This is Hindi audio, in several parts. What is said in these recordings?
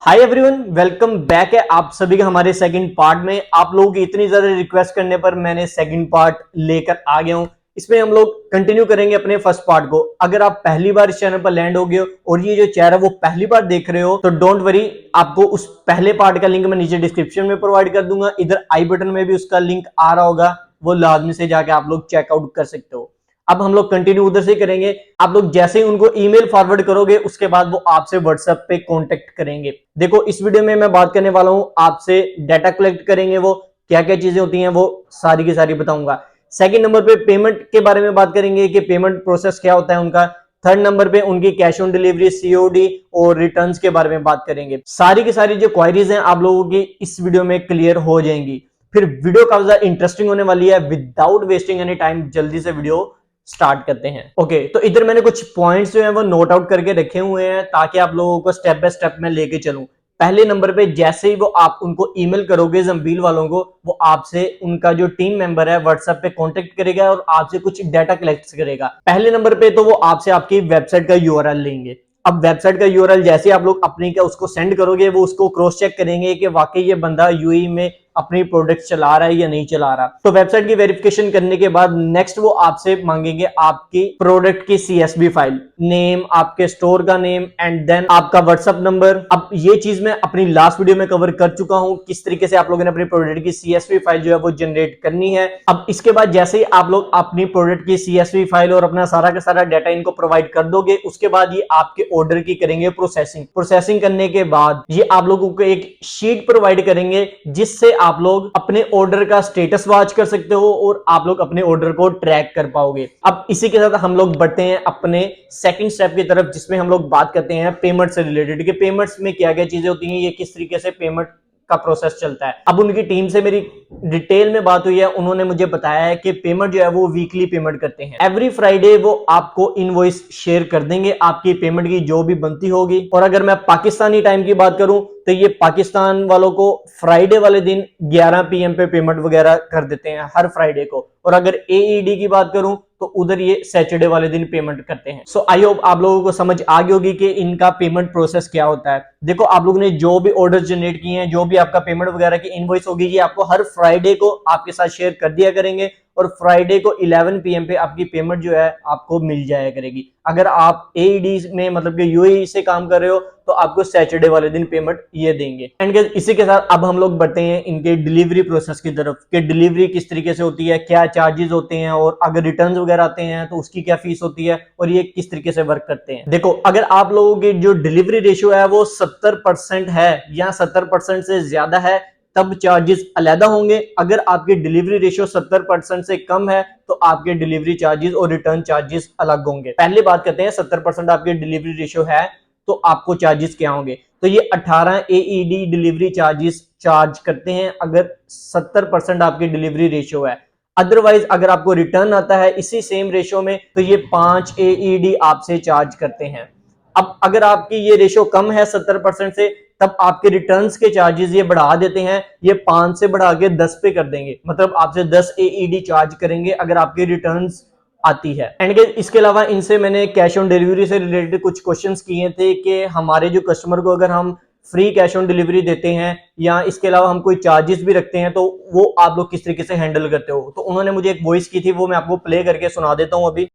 हाय एवरीवन, वेलकम बैक है आप सभी का हमारे सेकंड पार्ट में। आप लोगों की इतनी ज्यादा रिक्वेस्ट करने पर मैंने सेकंड पार्ट लेकर आ गया हूं। इसमें हम लोग कंटिन्यू करेंगे अपने फर्स्ट पार्ट को। अगर आप पहली बार इस चैनल पर लैंड हो गए हो और ये जो चेहरा वो पहली बार देख रहे हो तो डोंट वरी, आपको उस पहले पार्ट का लिंक मैं नीचे डिस्क्रिप्शन में प्रोवाइड कर दूंगा। इधर आई बटन में भी उसका लिंक आ रहा होगा, वो लाजमी से जाके आप लोग चेकआउट कर सकते हो। अब हम लोग कंटिन्यू उधर से करेंगे। आप लोग जैसे ही उनको ईमेल फॉरवर्ड करोगे उसके बाद वो आपसे व्हाट्सएप पे कांटेक्ट करेंगे। देखो, इस वीडियो में मैं बात करने वाला हूं आपसे, डाटा कलेक्ट करेंगे, वो क्या क्या चीजें होती हैं वो सारी की सारी बताऊंगा। सेकंड नंबर पे पेमेंट के बारे में बात करेंगे कि पेमेंट प्रोसेस क्या होता है उनका। थर्ड नंबर पे उनकी कैश ऑन डिलीवरी, सीओडी और रिटर्न्स के बारे में बात करेंगे। सारी की सारी जो क्वायरीज हैं आप लोगों की इस वीडियो में क्लियर हो जाएंगी। फिर वीडियो काफी ज्यादा इंटरेस्टिंग होने वाली है। विदाउट वेस्टिंग एनी टाइम जल्दी से वीडियो स्टार्ट करते हैं। ओके, तो इधर मैंने कुछ पॉइंट्स जो है वो नोट आउट करके रखे हुए हैं ताकि आप लोगों को स्टेप बाय स्टेप में लेके चलूं। पहले नंबर पे जैसे ही वो आप उनको ईमेल करोगे जंबील वालों को, वो आपसे उनका जो टीम मेंबर है व्हाट्सएप पे कांटेक्ट करेगा और आपसे कुछ डाटा कलेक्ट करेगा। पहले नंबर पे तो वो आपसे आपकी वेबसाइट का यूआरएल लेंगे। अब वेबसाइट का यूआरएल जैसे आप लोग अपनी का उसको सेंड करोगे, वो उसको क्रॉस चेक करेंगे कि वाकई ये बंदा यूएई में अपनी प्रोडक्ट चला रहा है या नहीं चला रहा। तो वेबसाइट की वेरिफिकेशन करने के बाद नेक्स्ट वो आपसे मांगेंगे आपकी प्रोडक्ट की सीएसवी फाइल, नेम, आपके स्टोर का नेम एंड देन आपका व्हाट्सएप नंबर। अब ये चीज मैं अपनी लास्ट वीडियो में कवर कर चुका हूं, किस तरीके से आप लोगों ने अपनी प्रोडक्ट की सीएसवी फाइल जो है वो जनरेट करनी है। अब इसके बाद जैसे ही आप लोग अपनी प्रोडक्ट की सीएसवी फाइल और अपना सारा का सारा डाटा इनको प्रोवाइड कर दोगे, उसके बाद ये आपके ऑर्डर की करेंगे प्रोसेसिंग करने के बाद ये आप लोगों को एक शीट प्रोवाइड करेंगे जिससे आप लोग अपने ऑर्डर का स्टेटस वॉच कर सकते हो और आप लोग अपने ऑर्डर को ट्रैक कर पाओगे। अब इसी के साथ हम लोग बढ़ते हैं अपने सेकंड स्टेप की तरफ, जिसमें हम लोग बात करते हैं पेमेंट से रिलेटेड कि पेमेंट्स में क्या क्या चीजें होती हैं, ये किस तरीके से पेमेंट का प्रोसेस चलता है। अब उनकी टीम से मेरी डिटेल में बात हुई है, उन्होंने मुझे बताया है कि पेमेंट जो है वो वीकली पेमेंट करते हैं। एवरी फ्राइडे वो आपको इनवॉइस शेयर कर देंगे आपकी पेमेंट की जो भी बनती होगी। और अगर मैं पाकिस्तानी टाइम की बात करूं तो ये पाकिस्तान वालों को फ्राइडे वाले दिन 11 पीएम पे पेमेंट वगैरह कर देते हैं हर फ्राइडे को। और अगर एईडी की बात करूं तो उधर ये सैटरडे वाले दिन पेमेंट करते हैं। सो आई होप आप लोगों को समझ आ गई होगी कि इनका पेमेंट प्रोसेस क्या होता है। देखो, आप लोगों ने जो भी ऑर्डर जनरेट किए हैं, जो भी आपका पेमेंट वगैरह की इनवॉइस होगी, ये आपको हर फ्राइडे को आपके साथ शेयर कर दिया करेंगे और फ्राइडे को 11 पीएम पे आपकी पेमेंट जो है आपको मिल जाया करेगी। अगर आप एईडी में मतलब कि यूएई से काम कर रहे हो तो आपको सैटरडे वाले दिन पेमेंट ये देंगे। एंड इसी के साथ अब हम लोग बढ़ते हैं इनके डिलीवरी प्रोसेस की तरफ कि डिलीवरी किस तरीके से होती है, क्या चार्जेस होते हैं और अगर रिटर्न वगैरह आते हैं तो उसकी क्या फीस होती है और ये किस तरीके से वर्क करते हैं। देखो, अगर आप लोगों की जो डिलीवरी रेशियो है वो 70% है या 70% से ज्यादा है तब चार्जेस अलहदा होंगे। अगर आपकी डिलीवरी रेशियो 70% से कम है तो आपके डिलीवरी चार्जेस और रिटर्न चार्जेस अलग होंगे। पहले बात करते हैं 70% आपकी डिलीवरी रेशियो है तो आपको चार्जेस क्या होंगे। तो ये 18 एईडी डिलीवरी चार्जेस चार्ज करते हैं अगर 70% आपकी डिलीवरी रेशियो है। अदरवाइज अगर आपको रिटर्न आता है इसी सेम रेशियो में तो ये 5 एईडी आपसे चार्ज करते हैं। अब अगर आपकी ये रेशियो कम है 70% से, तब आपके रिटर्न्स के चार्जेस ये बढ़ा देते हैं, ये 5 से बढ़ा के 10 पे कर देंगे। मतलब आपसे 10 एईडी चार्ज करेंगे अगर आपके रिटर्न्स आती है। एंड इसके अलावा इनसे मैंने कैश ऑन डिलीवरी से रिलेटेड कुछ क्वेश्चंस किए थे कि हमारे जो कस्टमर को अगर हम फ्री कैश ऑन डिलीवरी देते हैं या इसके अलावा हम कोई चार्जेस भी रखते हैं तो वो आप लोग किस तरीके से हैंडल करते हो। तो उन्होंने मुझे एक वॉइस की थी, वो मैं आपको प्ले करके सुना देता हूँ अभी।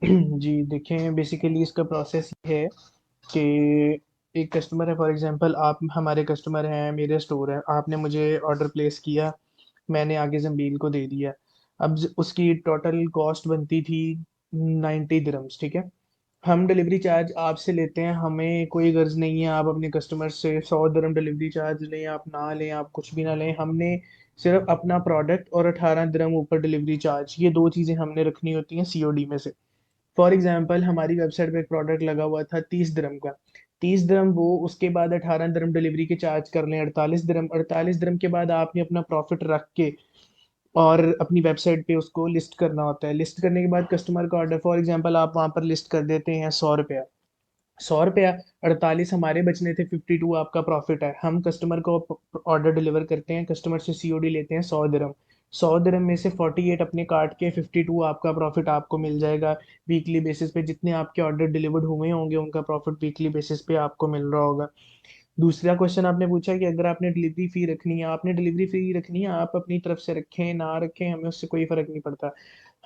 जी देखें, बेसिकली इसका प्रोसेस ये है कि एक कस्टमर है। फॉर एग्जांपल आप हमारे कस्टमर हैं, मेरे स्टोर है, आपने मुझे ऑर्डर प्लेस किया, मैंने आगे जंबील को दे दिया। अब उसकी टोटल कॉस्ट बनती थी 90 दिरम्स, ठीक है। हम डिलीवरी चार्ज आपसे लेते हैं, हमें कोई गर्ज नहीं है आप अपने कस्टमर से 100 दिरम डिलीवरी चार्ज लें, आप ना लें, आप कुछ भी ना लें। हमने सिर्फ अपना प्रोडक्ट और 18 दिरम ऊपर डिलीवरी चार्ज, ये दो चीज़ें हमने रखनी होती हैं सीओडी में से। फॉर एग्जाम्पल हमारी वेबसाइट पे एक प्रोडक्ट लगा हुआ था 30 दिरम का। 30 दिरम वो, उसके बाद 18 दिरम डिलीवरी के चार्ज कर लें 48 दिरम। 48 दिरम के बाद आपने अपना प्रॉफिट रख के और अपनी वेबसाइट पे उसको लिस्ट करना होता है। लिस्ट करने के बाद कस्टमर का ऑर्डर, फॉर एग्जांपल आप वहाँ पर लिस्ट कर देते हैं 100 रुपया। 100 रुपया, 48 हमारे बचने थे, 52 आपका प्रॉफिट है। हम कस्टमर को ऑर्डर डिलीवर करते हैं, कस्टमर से सीओडी लेते हैं 100 दिरम। 100 दिरहम में से 48 अपने काट के 52 आपका प्रॉफिट आपको मिल जाएगा वीकली बेसिस पे। जितने आपके ऑर्डर डिलीवर्ड हुए होंगे उनका प्रॉफिट वीकली बेसिस पे आपको मिल रहा होगा। दूसरा क्वेश्चन आपने पूछा कि अगर आपने डिलीवरी फी रखनी है, आपने डिलीवरी फी रखनी है, आप अपनी तरफ से रखें ना रखें हमें उससे कोई फर्क नहीं पड़ता।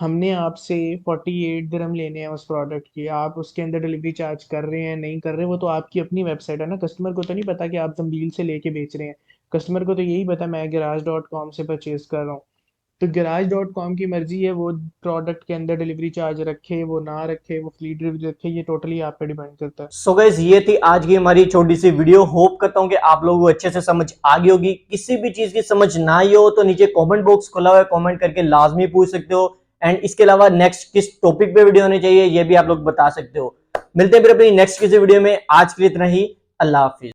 हमने आपसे 48 दिरहम लेने हैं उस प्रोडक्ट के, आप उसके अंदर डिलीवरी चार्ज कर रहे हैं नहीं कर रहे, वो तो आपकी अपनी वेबसाइट है ना। कस्टमर को तो नहीं पता कि आप जंबील से लेके बेच रहे हैं। कस्टमर को तो यही पता मैं गराज.com से परचेज कर रहा हूँ। तो गराज.com की मर्जी है, वो प्रोडक्ट के अंदर डिलीवरी चार्ज रखे वो ना रखे, वो फ्री डिलीवरी रखे, ये टोटली आप पे डिपेंड करता है। सो गाइस ये थी आज की हमारी छोटी सी वीडियो। होप करता हूं कि आप लोगों को अच्छे से समझ आ गई होगी। किसी भी चीज की समझ ना आई हो तो नीचे कमेंट बॉक्स खुला हुआ है, कमेंट करके लाजमी पूछ सकते हो। एंड इसके अलावा नेक्स्ट किस टॉपिक पे वीडियो होनी चाहिए ये भी आप लोग बता सकते हो। मिलते हैं फिर अपनी नेक्स्ट किसी वीडियो में। आज के लिए इतना ही। अल्लाह हाफिज।